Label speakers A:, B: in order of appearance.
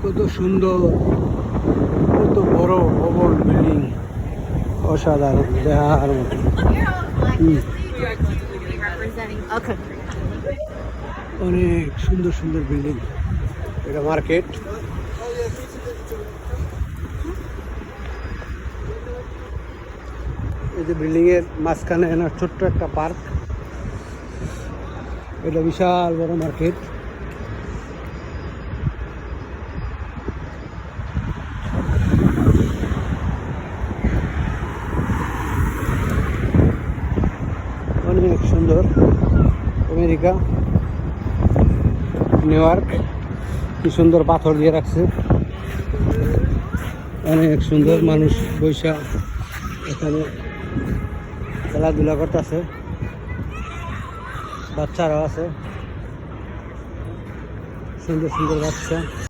A: কত সুন্দর, কত বড় ভবন, বিল্ডিং, অসাধারণ দেখার মতো। অনেক সুন্দর সুন্দর বিল্ডিং। এটা মার্কেট। এই যে বিল্ডিং এর মাঝখানে ছোট্ট একটা পার্ক। এটা বিশাল বড় মার্কেট। অনেক সুন্দর। আমেরিকা, নিউ ইয়র্ক, কি সুন্দর পাথর দিয়ে রাখছে। অনেক সুন্দর। মানুষ বৈশা এখানে খেলাধুলা করতেছে, বাচ্চারাও আছে, সুন্দর সুন্দর বাচ্চা।